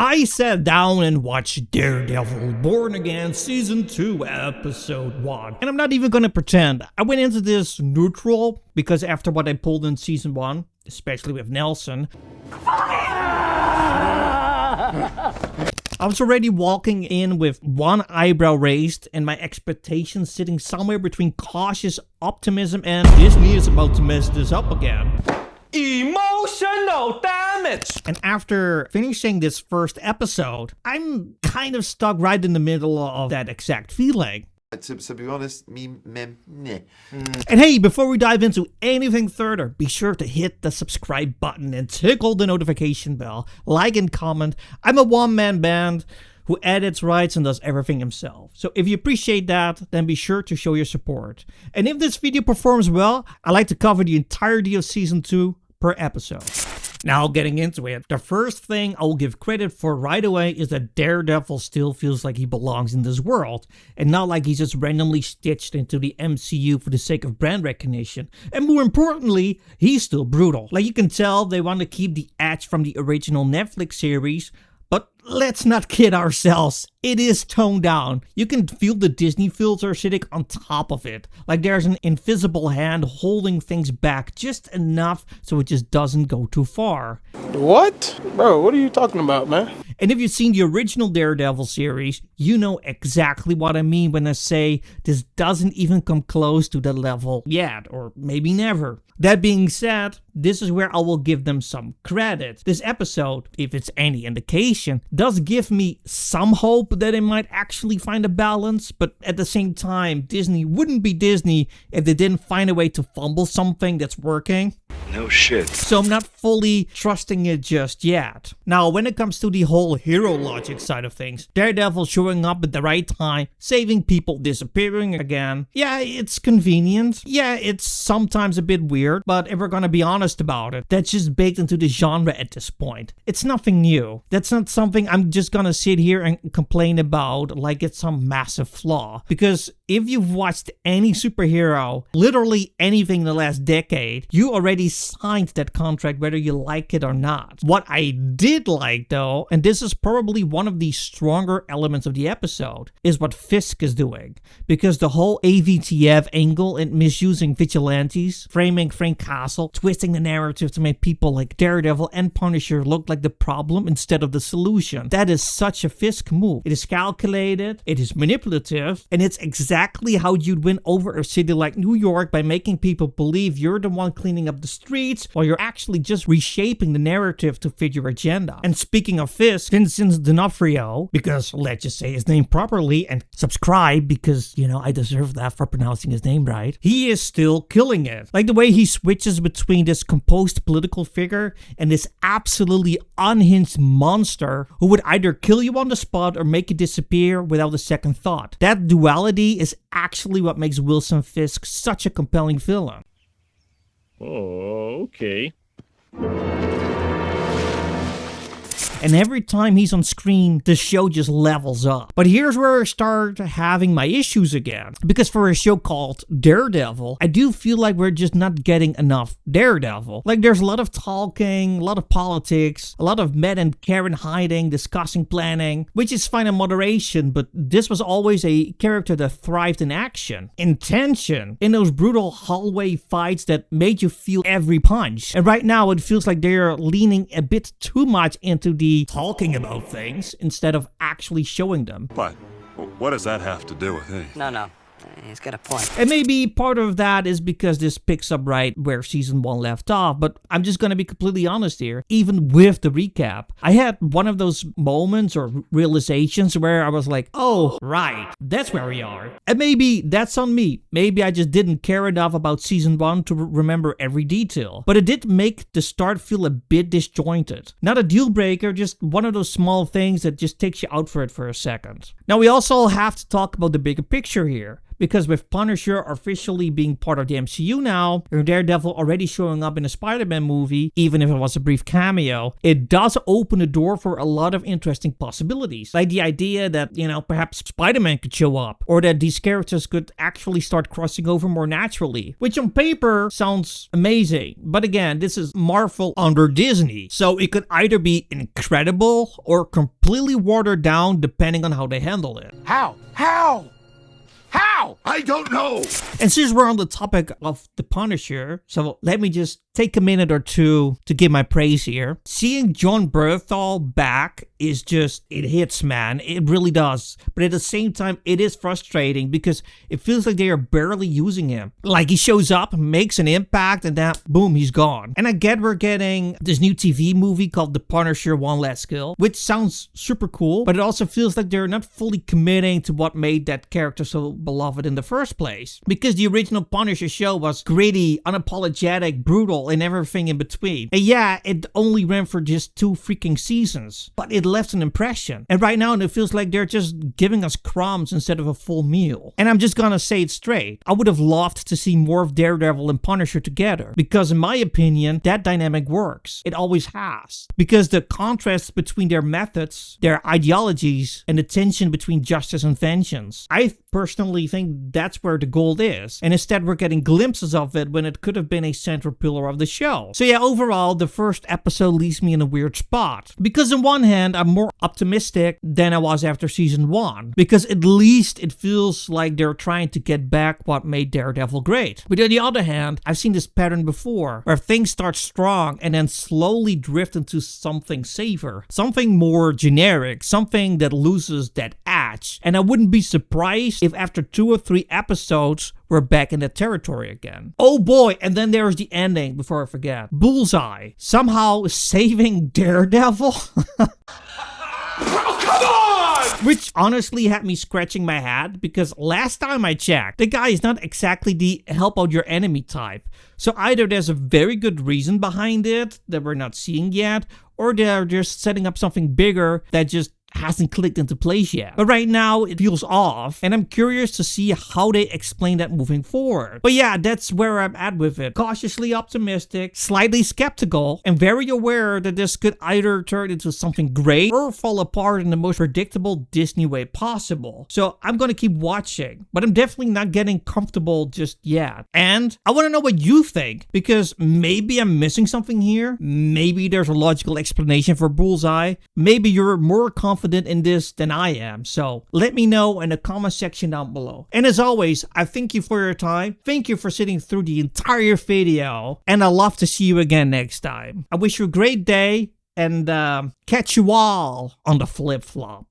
I sat down and watched Daredevil Born Again Season 2 Episode 1. And I'm not even gonna pretend. I went into this neutral because after what I pulled in Season 1, especially with Nelson, I was already walking in with one eyebrow raised and my expectations sitting somewhere between cautious optimism and Disney is about to mess this up again. Emotional damage! And after finishing this first episode, I'm kind of stuck right in the middle of that exact feeling. To be honest, meh. And hey, before we dive into anything further, be sure to hit the subscribe button and tickle the notification bell, like and comment. I'm a one-man band who edits, writes, and does everything himself. So if you appreciate that, then be sure to show your support. And if this video performs well, I like to cover the entirety of Season 2 per episode. Now getting into it, the first thing I will give credit for right away is that Daredevil still feels like he belongs in this world, and not like he's just randomly stitched into the MCU for the sake of brand recognition. And more importantly, he's still brutal. Like you can tell they want to keep the edge from the original Netflix series, but let's not kid ourselves. It is toned down. You can feel the Disney filter sitting on top of it. Like there's an invisible hand holding things back just enough so it just doesn't go too far. What? Bro, what are you talking about, man? And if you've seen the original Daredevil series, you know exactly what I mean when I say this doesn't even come close to that level yet, or maybe never. That being said, this is where I will give them some credit. This episode, if it's any indication, does give me some hope that they might actually find a balance, but at the same time, Disney wouldn't be Disney if they didn't find a way to fumble something that's working. No shit. So I'm not fully trusting it just yet. Now, when it comes to the whole hero logic side of things, Daredevil showing up at the right time, saving people, disappearing again. Yeah, it's convenient. Yeah, it's sometimes a bit weird, but if we're gonna be honest about it, that's just baked into the genre at this point. It's nothing new. That's not something I'm just gonna sit here and complain about like it's some massive flaw. Because if you've watched any superhero, literally anything in the last decade, you already signed that contract whether you like it or not. What I did like though, and this is probably one of the stronger elements of the episode, is what Fisk is doing. Because the whole AVTF angle and misusing vigilantes, framing Frank Castle, twisting the narrative to make people like Daredevil and Punisher look like the problem instead of the solution. That is such a Fisk move. It is calculated, it is manipulative, and it's exactly how you'd win over a city like New York by making people believe you're the one cleaning up the streets while you're actually just reshaping the narrative to fit your agenda. And speaking of Fisk, Vincent D'Onofrio, because let's just say his name properly and subscribe because, you know, I deserve that for pronouncing his name right, he is still killing it. Like the way he switches between this composed political figure and this absolutely unhinged monster who would either kill you on the spot or make you disappear without a second thought. That duality is actually what makes Wilson Fisk such a compelling villain. Oh, okay. And every time he's on screen, the show just levels up. But here's where I start having my issues again. Because for a show called Daredevil, I do feel like we're just not getting enough Daredevil. Like there's a lot of talking, a lot of politics, a lot of Matt and Karen hiding, discussing planning, which is fine in moderation, but this was always a character that thrived in action, in tension, in those brutal hallway fights that made you feel every punch. And right now it feels like they're leaning a bit too much into the talking about things instead of actually showing them. But what does that have to do with it? No. He's got a point. And maybe part of that is because this picks up right where season 1 left off, but I'm just gonna be completely honest here. Even with the recap, I had one of those moments or realizations where I was like, oh, right, that's where we are. And maybe that's on me. Maybe I just didn't care enough about season 1 to remember every detail. But it did make the start feel a bit disjointed. Not a deal breaker, just one of those small things that just takes you out for it for a second. Now we also have to talk about the bigger picture here. Because with Punisher officially being part of the MCU now, and Daredevil already showing up in a Spider-Man movie, even if it was a brief cameo, it does open the door for a lot of interesting possibilities. Like the idea that, perhaps Spider-Man could show up, or that these characters could actually start crossing over more naturally, which on paper sounds amazing. But again, this is Marvel under Disney, so it could either be incredible or completely watered down depending on how they handle it. How? I don't know! And since we're on the topic of the Punisher, so let me just take a minute or two to give my praise here. Seeing John Bernthal back is just, it hits, man. It really does. But at the same time, it is frustrating because it feels like they are barely using him. Like he shows up, makes an impact, and then boom, he's gone. And I get we're getting this new TV movie called The Punisher One Last Kill, which sounds super cool, but it also feels like they're not fully committing to what made that character so beloved in the first place. Because the original Punisher show was gritty, unapologetic, brutal, and everything in between. And yeah, it only ran for just 2 freaking seasons, but it left an impression. And right now it feels like they're just giving us crumbs instead of a full meal. And I'm just gonna say it straight. I would have loved to see more of Daredevil and Punisher together, because in my opinion, that dynamic works. It always has. Because the contrast between their methods, their ideologies, and the tension between justice and vengeance, I personally think that's where the gold is. And instead we're getting glimpses of it when it could have been a central pillar of the show. So yeah, overall, the first episode leaves me in a weird spot. Because on one hand, I'm more optimistic than I was after season 1. Because at least it feels like they're trying to get back what made Daredevil great. But on the other hand, I've seen this pattern before, where things start strong and then slowly drift into something safer. Something more generic, something that loses that edge. And I wouldn't be surprised if after 2 or 3 episodes, we're back in that territory again. Oh boy, and then there's the ending, before I forget. Bullseye somehow saving Daredevil? Oh, come on! Which honestly had me scratching my head, because last time I checked, the guy is not exactly the help out your enemy type. So either there's a very good reason behind it that we're not seeing yet, or they're just setting up something bigger that just hasn't clicked into place yet. But right now, it feels off, and I'm curious to see how they explain that moving forward. But yeah, that's where I'm at with it. Cautiously optimistic, slightly skeptical, and very aware that this could either turn into something great or fall apart in the most predictable Disney way possible. So I'm gonna keep watching, but I'm definitely not getting comfortable just yet. And I wanna know what you think, because maybe I'm missing something here. Maybe there's a logical explanation for Bullseye. Maybe you're more confident in this than I am. So let me know in the comment section down below. And as always, I thank you for your time. Thank you for sitting through the entire video. And I'd love to see you again next time. I wish you a great day and catch you all on the flip-flop.